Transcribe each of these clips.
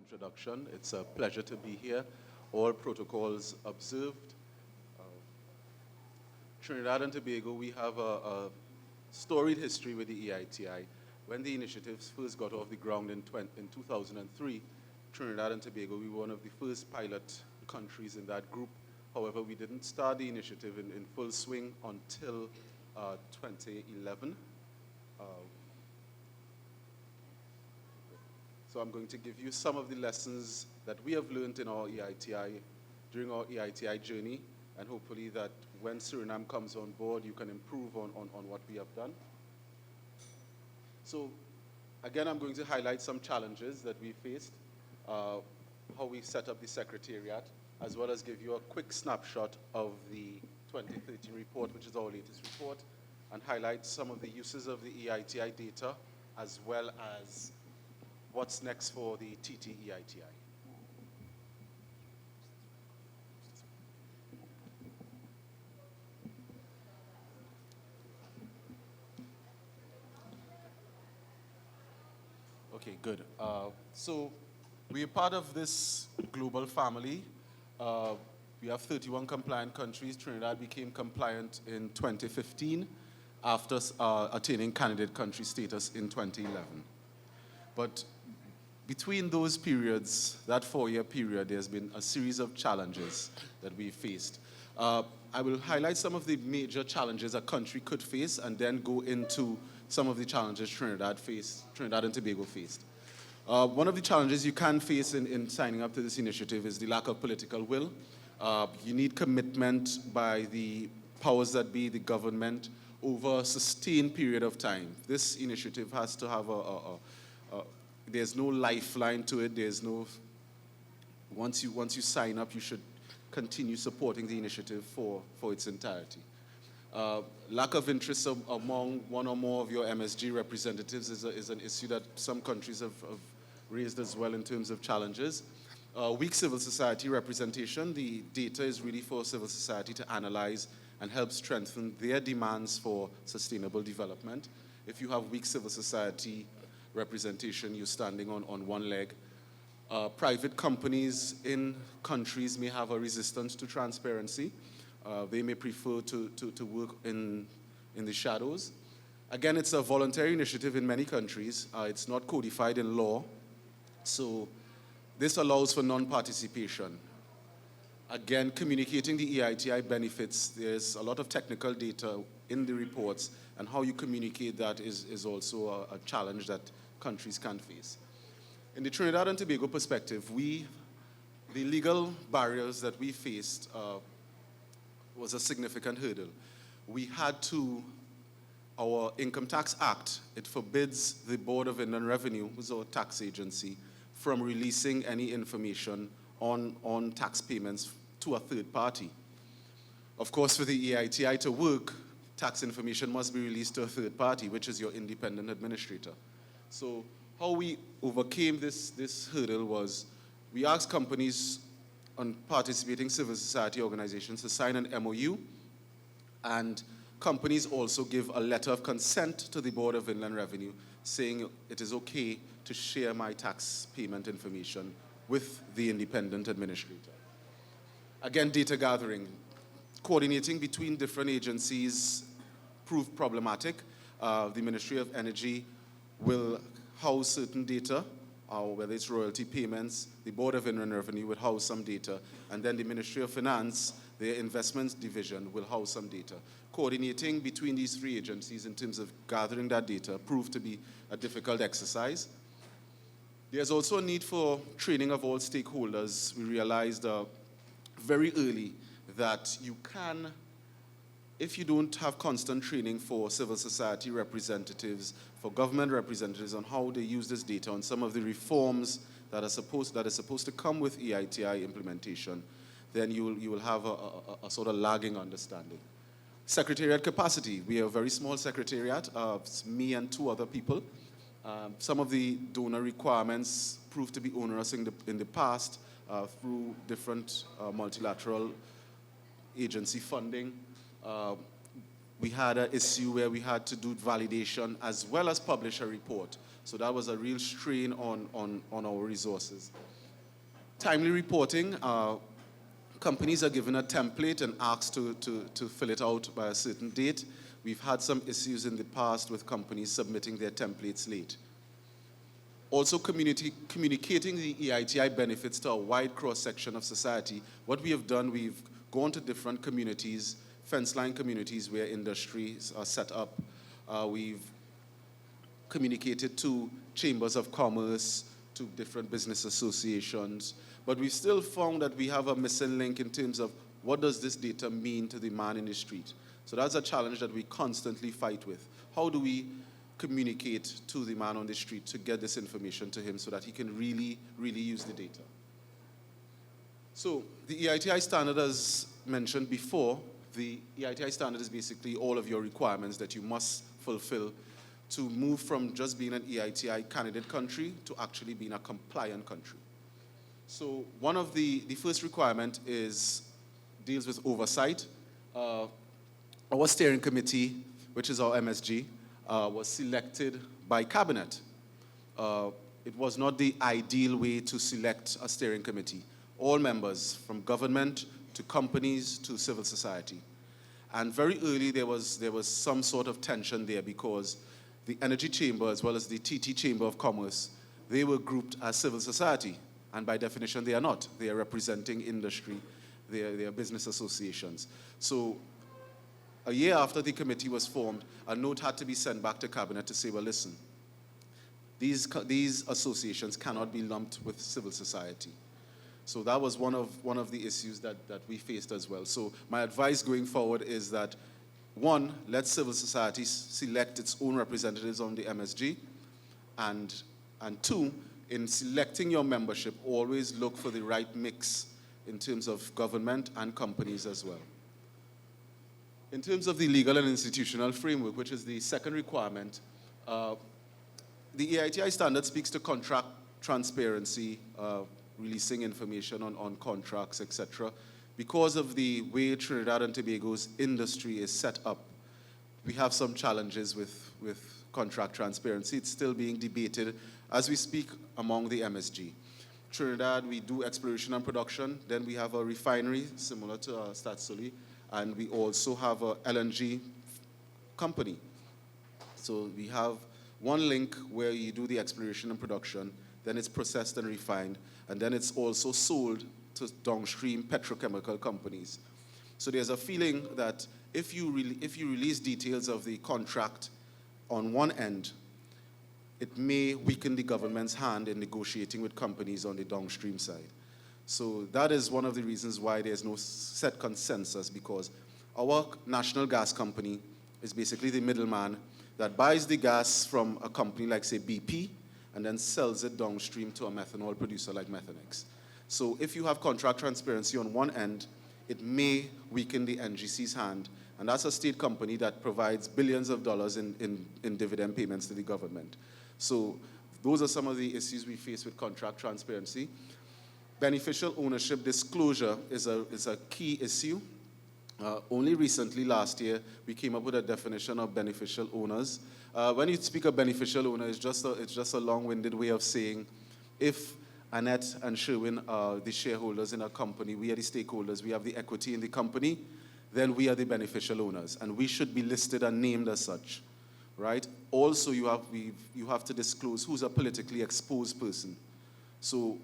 introduction. It's a pleasure to be here. All protocols observed. Uh, Trinidad and Tobago, we have a storied history with the EITI. When the initiatives first got off the ground in 2003, Trinidad and Tobago, we were one of the first pilot countries in that group. However, we didn't start the initiative in full swing until 2011. So I'm going to give you some of the lessons that we have learned in our EITI, during our EITI journey, and hopefully that when Suriname comes on board, you can improve on what we have done. So again, I'm going to highlight some challenges that we faced, how we set up the Secretariat, as well as give you a quick snapshot of the 2013 report, which is our latest report, and highlight some of the uses of the EITI data, as well as what's next for the TT-EITI. Okay, good. So we are part of this global family. We have 31 compliant countries. Trinidad became compliant in 2015 after attaining candidate country status in 2011. But between those periods, that 4-year period, there's been a series of challenges that we faced. I will highlight some of the major challenges a country could face and then go into some of the challenges Trinidad and Tobago faced. One of the challenges you can face in signing up to this initiative is the lack of political will. You need commitment by the powers that be, the government, over a sustained period of time. This initiative has to have there's no lifeline to it. There's no, once you sign up, you should continue supporting the initiative for its entirety. Lack of interest among one or more of your MSG representatives is an issue that some countries have raised as well in terms of challenges. Weak civil society representation. The data is really for civil society to analyze and help strengthen their demands for sustainable development. If you have weak civil society representation, you're standing on one leg. Private companies in countries may have a resistance to transparency. They may prefer to work in the shadows. Again, it's a voluntary initiative in many countries. It's not codified in law. So this allows for non-participation. Again, communicating the EITI benefits, there's a lot of technical data in the reports, and how you communicate that is also a challenge that countries can face. In the Trinidad and Tobago perspective, the legal barriers that we faced was a significant hurdle. We had our Income Tax Act, it forbids the Board of Inland Revenue, who's our tax agency, from releasing any information on tax payments to a third party. Of course, for the EITI to work, tax information must be released to a third party, which is your independent administrator. So how we overcame this hurdle was we asked companies on participating civil society organizations to sign an MOU, and companies also give a letter of consent to the Board of Inland Revenue saying it is okay to share my tax payment information with the independent administrator. Again, data gathering. Coordinating between different agencies proved problematic. The Ministry of Energy will house certain data, whether it's royalty payments. The Board of Inland Revenue will house some data, and then the Ministry of Finance, their investments division, will house some data. Coordinating between these three agencies in terms of gathering that data proved to be a difficult exercise. There's also a need for training of all stakeholders. We realized very early that you can, if you don't have constant training for civil society representatives, for government representatives on how they use this data, on some of the reforms that are supposed to come with EITI implementation, then you will have a sort of lagging understanding. Secretariat capacity. We are a very small secretariat. It's me and 2 other people. Some of the donor requirements proved to be onerous in the past through different multilateral agency funding. we had an issue where we had to do validation as well as publish a report. So that was a real strain on our resources. Timely reporting, companies are given a template and asked to fill it out by a certain date. We've had some issues in the past with companies submitting their templates late. Also, communicating the EITI benefits to a wide cross-section of society. What we have done, we've gone to different communities, fence-line communities where industries are set up. We've communicated to chambers of commerce, to different business associations, but we still found that we have a missing link in terms of what does this data mean to the man in the street. So that's a challenge that we constantly fight with. How do we communicate to the man on the street to get this information to him so that he can really, really use the data? So the EITI standard, as mentioned before, the EITI standard is basically all of your requirements that you must fulfill to move from just being an EITI candidate country to actually being a compliant country. So one of the first requirement deals with oversight. Our steering committee, which is our MSG, was selected by cabinet. It was not the ideal way to select a steering committee. All members, from government to companies to civil society. And very early there was some sort of tension there because the Energy Chamber as well as the TT Chamber of Commerce, they were grouped as civil society. And by definition, they are not. They are representing industry. They are business associations. So a year after the committee was formed, a note had to be sent back to cabinet to say, well, listen, these associations cannot be lumped with civil society. So that was one of the issues that we faced as well. So my advice going forward is that, one, let civil society select its own representatives on the MSG, and two, in selecting your membership, always look for the right mix in terms of government and companies as well. In terms of the legal and institutional framework, which is the second requirement, the EITI standard speaks to contract transparency, releasing information on contracts, etc. Because of the way Trinidad and Tobago's industry is set up, we have some challenges with contract transparency. It's still being debated as we speak among the MSG. Trinidad, we do exploration and production. Then we have a refinery similar to Statsoli, and we also have a LNG company. So we have one link where you do the exploration and production, then it's processed and refined, and then it's also sold to downstream petrochemical companies. So there's a feeling that if you release details of the contract on one end, it may weaken the government's hand in negotiating with companies on the downstream side. So that is one of the reasons why there's no set consensus, because our national gas company is basically the middleman that buys the gas from a company like, say, BP, and then sells it downstream to a methanol producer like Methanex. So if you have contract transparency on one end, it may weaken the NGC's hand, and that's a state company that provides billions of dollars in dividend payments to the government. So those are some of the issues we face with contract transparency. Beneficial ownership disclosure is a key issue. Only recently, last year, we came up with a definition of beneficial owners. When you speak of beneficial owner, it's just a long-winded way of saying, if Annette and Sherwin are the shareholders in a company, we are the stakeholders, we have the equity in the company, then we are the beneficial owners, and we should be listed and named as such, right? Also, you have to disclose who's a politically exposed person. So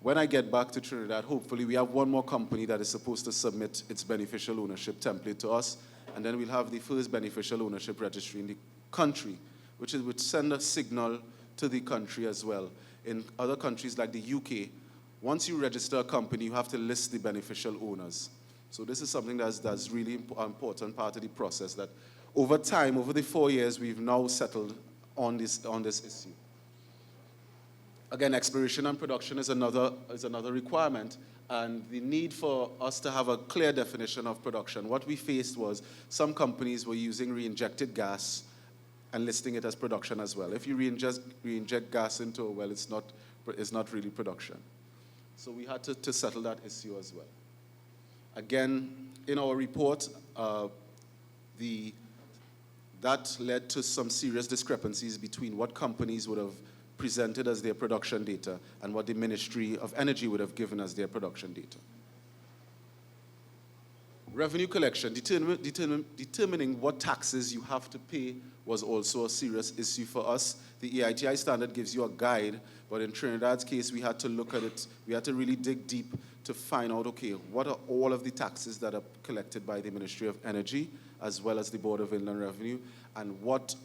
when I get back to Trinidad, hopefully we have one more company that is supposed to submit its beneficial ownership template to us, and then we'll have the first beneficial ownership registry in the country, which would send a signal to the country as well. In other countries like the UK, once you register a company, you have to list the beneficial owners. So this is something that's really important part of the process that over time, over the 4 years, we've now settled on this issue. Again, exploration and production is another requirement, and the need for us to have a clear definition of production. What we faced was some companies were using re-injected gas and listing it as production as well. If you re-inject gas into a well, it's not really production. So we had to settle that issue as well. Again, in our report, the that led to some serious discrepancies between what companies would have presented as their production data and what the Ministry of Energy would have given as their production data. Revenue collection, determining what taxes you have to pay was also a serious issue for us. The EITI standard gives you a guide, but in Trinidad's case, we had to look at it. We had to really dig deep to find out, okay, what are all of the taxes that are collected by the Ministry of Energy, as well as the Board of Inland Revenue, and what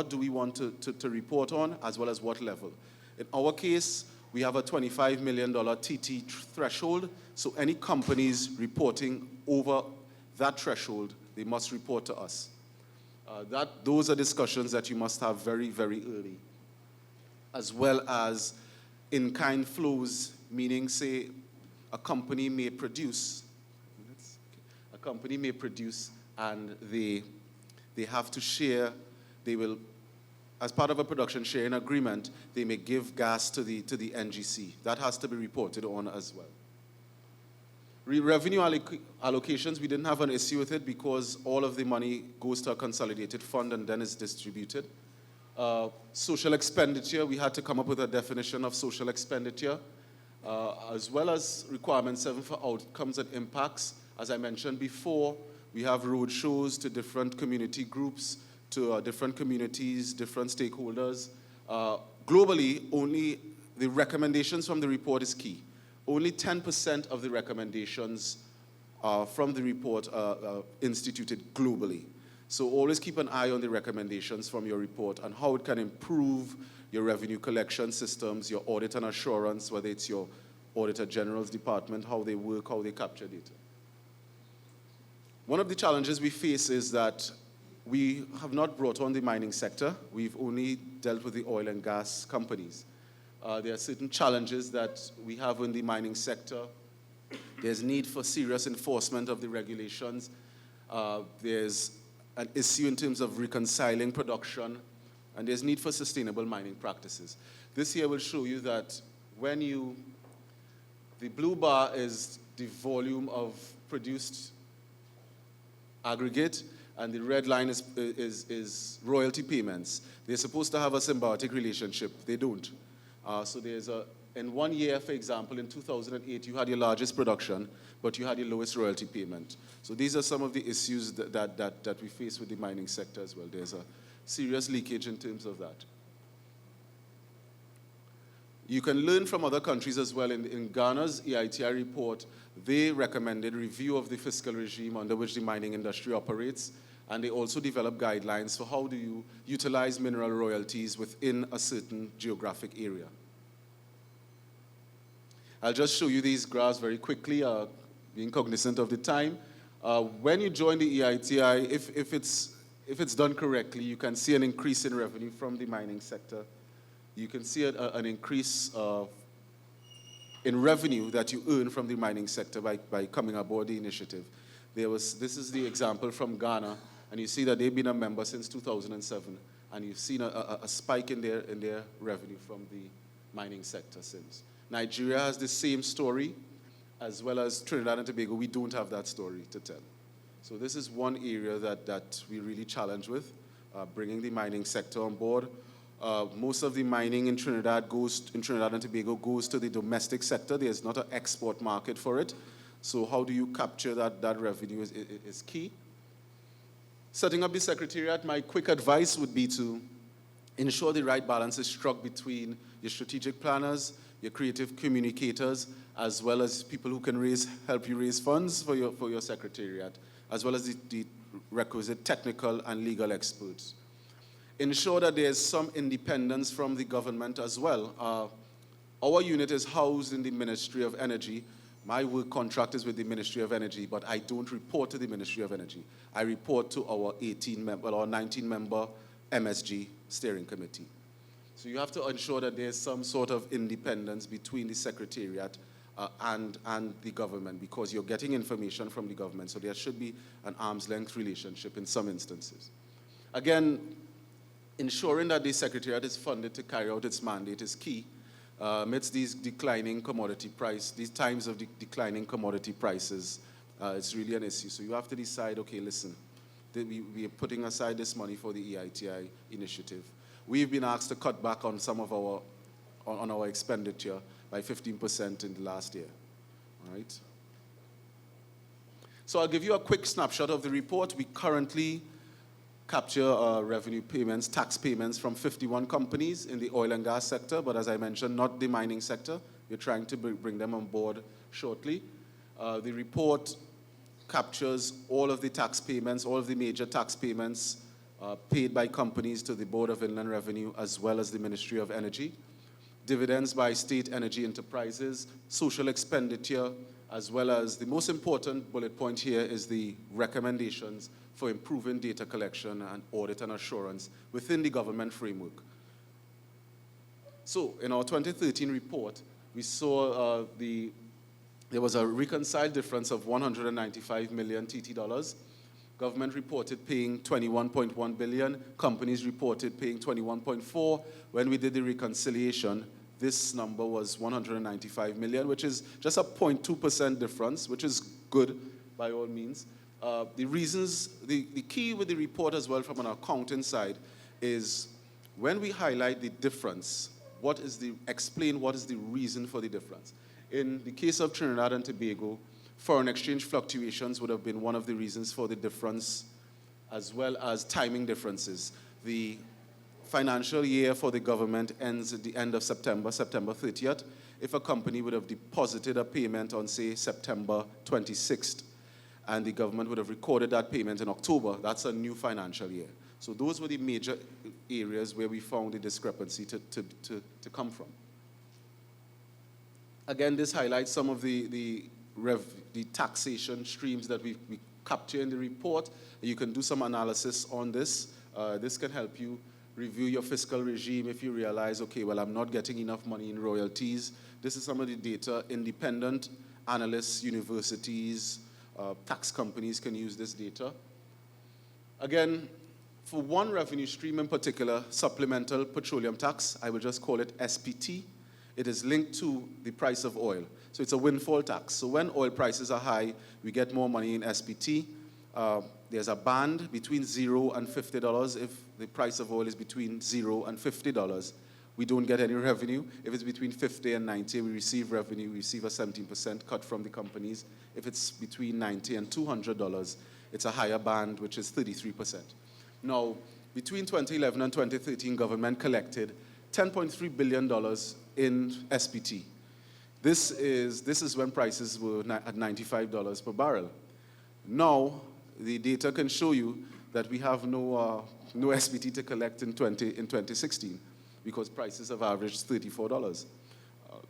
do we want to report on, as well as what level. In our case, we have a $25 million TT threshold, so any companies reporting over that threshold, they must report to us. Those are discussions that you must have very, very early, as well as in-kind flows, meaning, say, a company may produce, and they have to share, they will, as part of a production sharing agreement, they may give gas to the NGC. That has to be reported on as well. Revenue allocations, we didn't have an issue with it because all of the money goes to a consolidated fund and then is distributed. Social expenditure, we had to come up with a definition of social expenditure, as well as requirement 7 for outcomes and impacts. As I mentioned before, we have road shows to different community groups, to different communities, different stakeholders. Globally, only the recommendations from the report is key. Only 10% of the recommendations from the report are instituted globally. So always keep an eye on the recommendations from your report and how it can improve your revenue collection systems, your audit and assurance, whether it's your Auditor General's department, how they work, how they capture data. One of the challenges we face is that we have not brought on the mining sector. We've only dealt with the oil and gas companies. There are certain challenges that we have in the mining sector. There's need for serious enforcement of the regulations. There's an issue in terms of reconciling production, and there's need for sustainable mining practices. This here will show you that the blue bar is the volume of produced aggregate, and the red line is royalty payments. They're supposed to have a symbiotic relationship. They don't. So in 1 year, for example, in 2008, you had your largest production, but you had your lowest royalty payment. So these are some of the issues that we face with the mining sector as well. There's a serious leakage in terms of that. You can learn from other countries as well. In Ghana's EITI report, they recommended review of the fiscal regime under which the mining industry operates, and they also developed guidelines for how do you utilize mineral royalties within a certain geographic area. I'll just show you these graphs very quickly, being cognizant of the time. When you join the EITI, if it's done correctly, you can see an increase in revenue from the mining sector. You can see an increase in revenue that you earn from the mining sector by coming aboard the initiative. This is the example from Ghana, and you see that they've been a member since 2007, and you've seen a spike in their revenue from the mining sector since. Nigeria has the same story, as well as Trinidad and Tobago. We don't have that story to tell. So this is one area that we really challenge with, bringing the mining sector on board. Most of the mining in Trinidad and Tobago goes to the domestic sector. There's not an export market for it. So how do you capture that revenue is key. Setting up the secretariat, my quick advice would be to ensure the right balance is struck between your strategic planners, your creative communicators, as well as people who can help you raise funds for your secretariat, as well as the requisite technical and legal experts. Ensure that there's some independence from the government as well. Our unit is housed in the Ministry of Energy. My work contract is with the Ministry of Energy, but I don't report to the Ministry of Energy. I report to our 19-member MSG steering committee. So you have to ensure that there's some sort of independence between the secretariat and the government, because you're getting information from the government, so there should be an arm's length relationship in some instances. Again, ensuring that the secretariat is funded to carry out its mandate is key. Amidst these these times of declining commodity prices, it's really an issue. So you have to decide, okay, listen, we are putting aside this money for the EITI initiative. We've been asked to cut back on some of our expenditure by 15% in the last year. All right. So I'll give you a quick snapshot of the report. We currently capture revenue payments, tax payments from 51 companies in the oil and gas sector, but as I mentioned, not the mining sector. We're trying to bring them on board shortly. The report captures all of the tax payments, all of the major tax payments paid by companies to the Board of Inland Revenue as well as the Ministry of Energy, dividends by state energy enterprises, social expenditure, as well as the most important bullet point here is the recommendations for improving data collection and audit and assurance within the government framework. So in our 2013 report, we saw there was a reconciled difference of 195 million TT dollars. Government reported paying 21.1 billion. Companies reported paying 21.4. When we did the reconciliation, this number was 195 million, which is just a 0.2% difference, which is good by all means. The reasons, the key with the report as well from an accounting side is when we highlight the difference, explain what is the reason for the difference. In the case of Trinidad and Tobago, foreign exchange fluctuations would have been one of the reasons for the difference, as well as timing differences. The financial year for the government ends at the end of September 30th. If a company would have deposited a payment on, say, September 26th, and the government would have recorded that payment in October, that's a new financial year. So those were the major areas where we found the discrepancy to come from. Again, this highlights some of the taxation streams that we capture in the report. You can do some analysis on this. This can help you review your fiscal regime if you realize, okay, well, I'm not getting enough money in royalties. This is some of the data. Independent analysts, universities, tax companies can use this data. Again, for one revenue stream in particular, supplemental petroleum tax, I will just call it SPT. It is linked to the price of oil. So it's a windfall tax. So when oil prices are high, we get more money in SPT. There's a band between $0 and $50. If the price of oil is between $0 and $50, we don't get any revenue. If it's between 50 and 90, we receive revenue. We receive a 17% cut from the companies. If it's between 90 and $200, it's a higher band, which is 33%. Now, between 2011 and 2013, government collected $10.3 billion in SPT. This is when prices were at $95 per barrel. Now, the data can show you that we have no SPT to collect in 2016 because prices have averaged $34.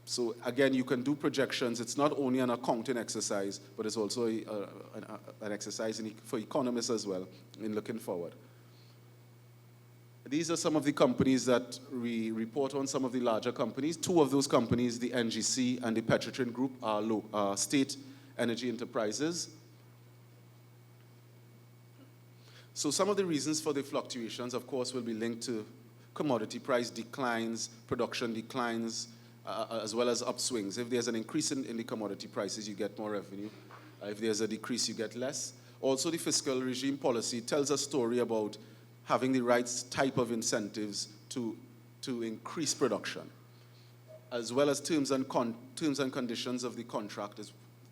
So again, you can do projections. It's not only an accounting exercise, but it's also an exercise for economists as well in looking forward. These are some of the companies that we report on, some of the larger companies. Two of those companies, the NGC and the Petrotrin Group, are state energy enterprises. So some of the reasons for the fluctuations, of course, will be linked to commodity price declines, production declines, as well as upswings. If there's an increase in the commodity prices, you get more revenue. If there's a decrease, you get less. Also, the fiscal regime policy tells a story about having the right type of incentives to increase production, as well as terms and conditions of the contract.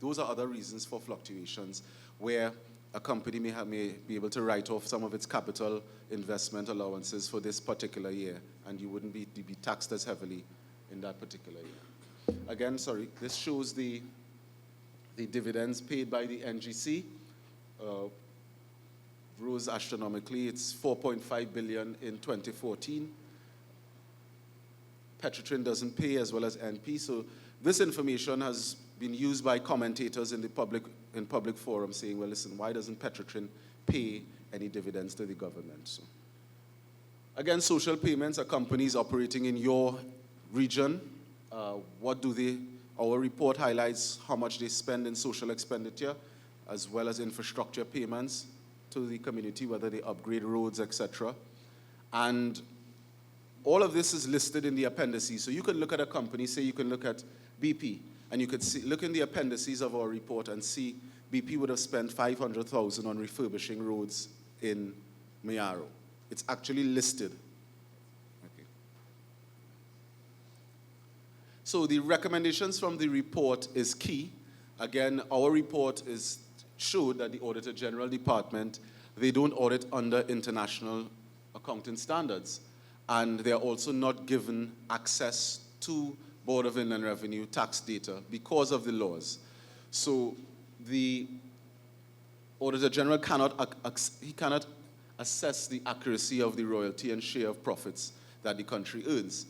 Those are other reasons for fluctuations, where a company may be able to write off some of its capital investment allowances for this particular year, and you wouldn't be taxed as heavily in that particular year. Again, sorry, this shows the dividends paid by the NGC. Rose astronomically. It's 4.5 billion in 2014. Petrotrin doesn't pay, as well as NP. So this information has been used by commentators in public forums saying, well, listen, why doesn't Petrotrin pay any dividends to the government? So, again, social payments are companies operating in your region. Our report highlights how much they spend in social expenditure, as well as infrastructure payments to the community, whether they upgrade roads, etc. And all of this is listed in the appendices. So you can look at a company, say you can look at BP, and you could look in the appendices of our report and see BP would have spent $500,000 on refurbishing roads in Mayaro. It's actually listed. Okay. So the recommendations from the report is key. Again, our report showed that the Auditor General Department, they don't audit under international accounting standards. And they're also not given access to Board of Inland Revenue tax data because of the laws. So the Auditor General cannot assess the accuracy of the royalty and share of profits that the country earns.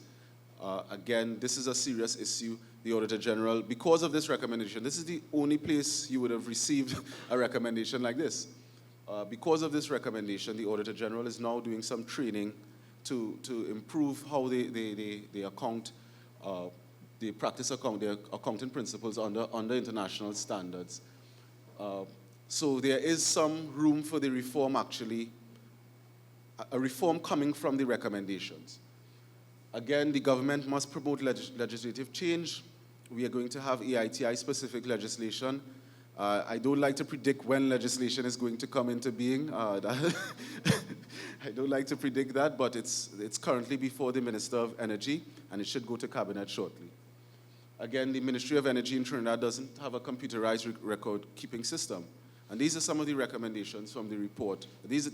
Again, this is a serious issue. The Auditor General, because of this recommendation, this is the only place you would have received a recommendation like this. Because of this recommendation, the Auditor General is now doing some training to improve how they account, they practice their accounting principles under international standards. So there is some room for the reform, actually, a reform coming from the recommendations. Again, the government must promote legislative change. We are going to have EITI-specific legislation. I don't like to predict when legislation is going to come into being. I don't like to predict that, but it's currently before the Minister of Energy, and it should go to Cabinet shortly. Again, the Ministry of Energy in Trinidad doesn't have a computerized record-keeping system. And these are some of the recommendations from the report. This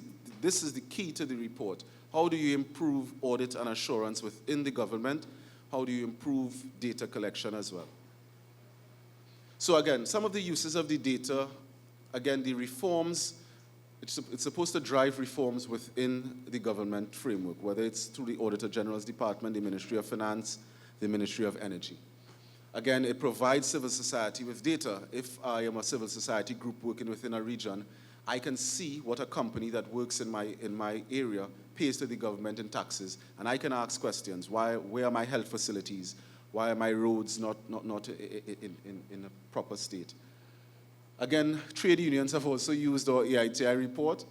is the key to the report. How do you improve audit and assurance within the government? How do you improve data collection as well? So again, some of the uses of the data, again, the reforms, it's supposed to drive reforms within the government framework, whether it's through the Auditor General's Department, the Ministry of Finance, the Ministry of Energy. Again, it provides civil society with data. If I am a civil society group working within a region, I can see what a company that works in my area pays to the government in taxes, and I can ask questions. Where are my health facilities? Why are my roads not in a proper state? Again, trade unions have also used our EITI report.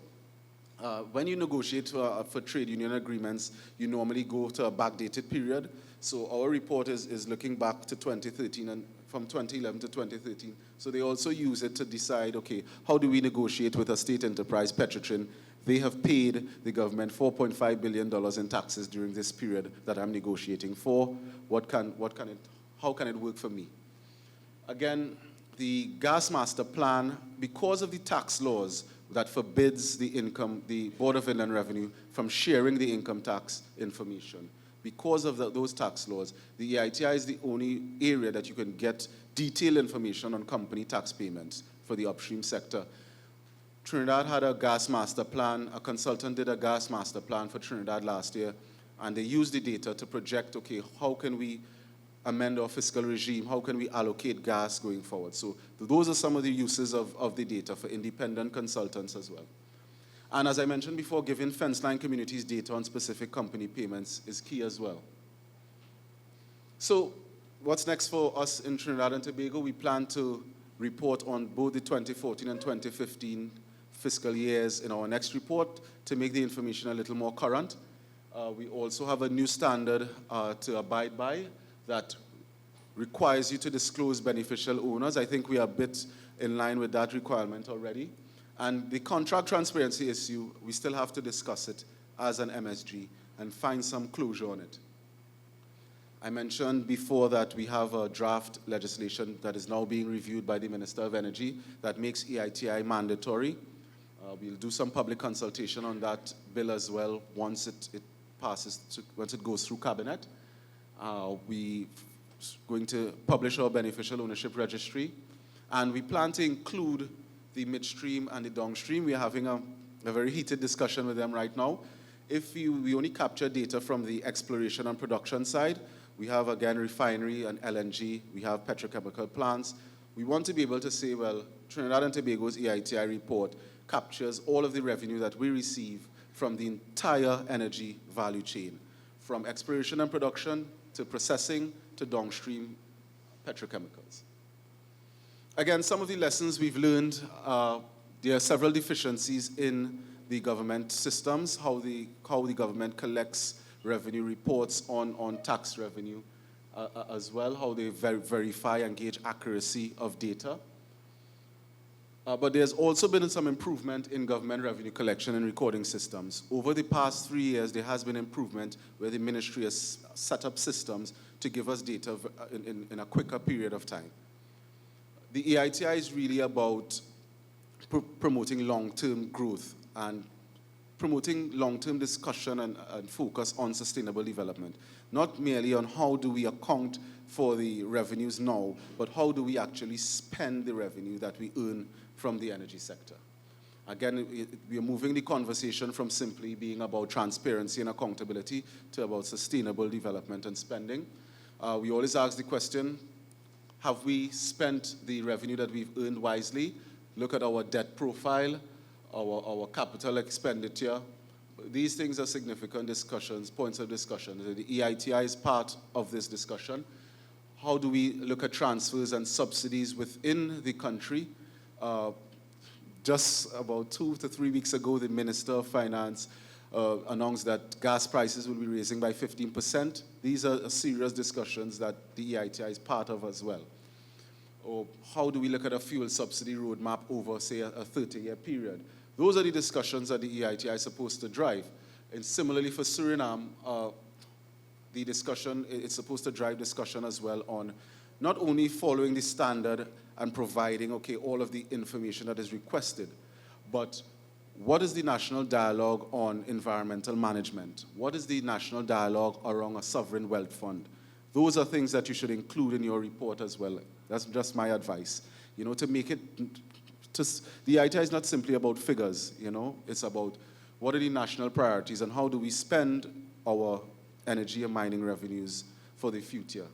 When you negotiate for trade union agreements, you normally go to a backdated period. So our report is looking back to 2013 and from 2011 to 2013. So they also use it to decide, okay, how do we negotiate with a state enterprise, Petrotrin? They have paid the government $4.5 billion in taxes during this period that I'm negotiating for. How can it work for me? Again, the gas master plan, because of the tax laws that forbids the Board of Inland Revenue from sharing the income tax information. Because of those tax laws, the EITI is the only area that you can get detailed information on company tax payments for the upstream sector. Trinidad had a gas master plan. A consultant did a gas master plan for Trinidad last year, and they used the data to project, okay, how can we amend our fiscal regime? How can we allocate gas going forward? So those are some of the uses of the data for independent consultants as well. And as I mentioned before, giving fence-line communities data on specific company payments is key as well. So what's next for us in Trinidad and Tobago? We plan to report on both the 2014 and 2015 fiscal years in our next report to make the information a little more current. We also have a new standard to abide by that requires you to disclose beneficial owners. I think we are a bit in line with that requirement already. And the contract transparency issue, we still have to discuss it as an MSG and find some closure on it. I mentioned before that we have a draft legislation that is now being reviewed by the Minister of Energy that makes EITI mandatory. We'll do some public consultation on that bill as well once once it goes through Cabinet. We're going to publish our beneficial ownership registry, and we plan to include the midstream and the downstream. We're having a very heated discussion with them right now. If we only capture data from the exploration and production side, we have, again, refinery and LNG, we have petrochemical plants. We want to be able to say, well, Trinidad and Tobago's EITI report captures all of the revenue that we receive from the entire energy value chain, from exploration and production to processing to downstream petrochemicals. Again, some of the lessons we've learned, there are several deficiencies in the government systems, how the government collects revenue reports on tax revenue as well, how they verify and gauge accuracy of data. But there's also been some improvement in government revenue collection and recording systems. Over the past 3 years, there has been improvement where the ministry has set up systems to give us data in a quicker period of time. The EITI is really about promoting long-term growth and promoting long-term discussion and focus on sustainable development. Not merely on how do we account for the revenues now, but how do we actually spend the revenue that we earn from the energy sector. Again, we are moving the conversation from simply being about transparency and accountability to about sustainable development and spending. We always ask the question, have we spent the revenue that we've earned wisely? Look at our debt profile, our capital expenditure. These things are significant discussions, points of discussion. The EITI is part of this discussion. How do we look at transfers and subsidies within the country? Just about 2 to 3 weeks ago, the Minister of Finance announced that gas prices will be raising by 15%. These are serious discussions that the EITI is part of as well. Or how do we look at a fuel subsidy roadmap over, say, a 30-year period? Those are the discussions that the EITI is supposed to drive. And similarly for Suriname, the discussion, it's supposed to drive discussion as well on not only following the standard and providing, okay, all of the information that is requested, but what is the national dialogue on environmental management? What is the national dialogue around a sovereign wealth fund? Those are things that you should include in your report as well. That's just my advice. You know, to make it, the EITI is not simply about figures, you know, it's about what are the national priorities and how do we spend our energy and mining revenues for the future.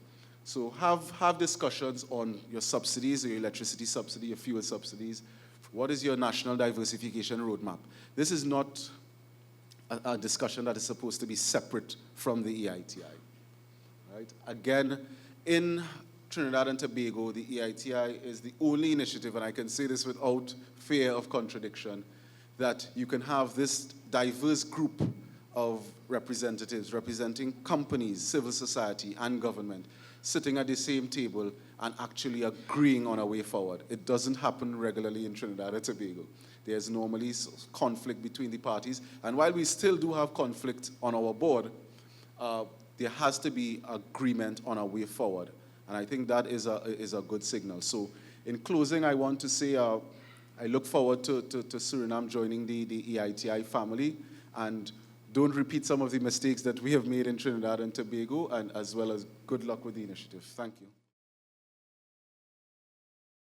So have discussions on your subsidies, your electricity subsidy, your fuel subsidies. What is your national diversification roadmap? This is not a discussion that is supposed to be separate from the EITI. Right? Again, in Trinidad and Tobago, the EITI is the only initiative, and I can say this without fear of contradiction, that you can have this diverse group of representatives representing companies, civil society, and government sitting at the same table and actually agreeing on a way forward. It doesn't happen regularly in Trinidad and Tobago. There's normally conflict between the parties, and while we still do have conflict on our board, there has to be agreement on a way forward. And I think that is a good signal. So in closing, I want to say I look forward to Suriname joining the EITI family, and don't repeat some of the mistakes that we have made in Trinidad and Tobago, and as well as good luck with the initiative. Thank you.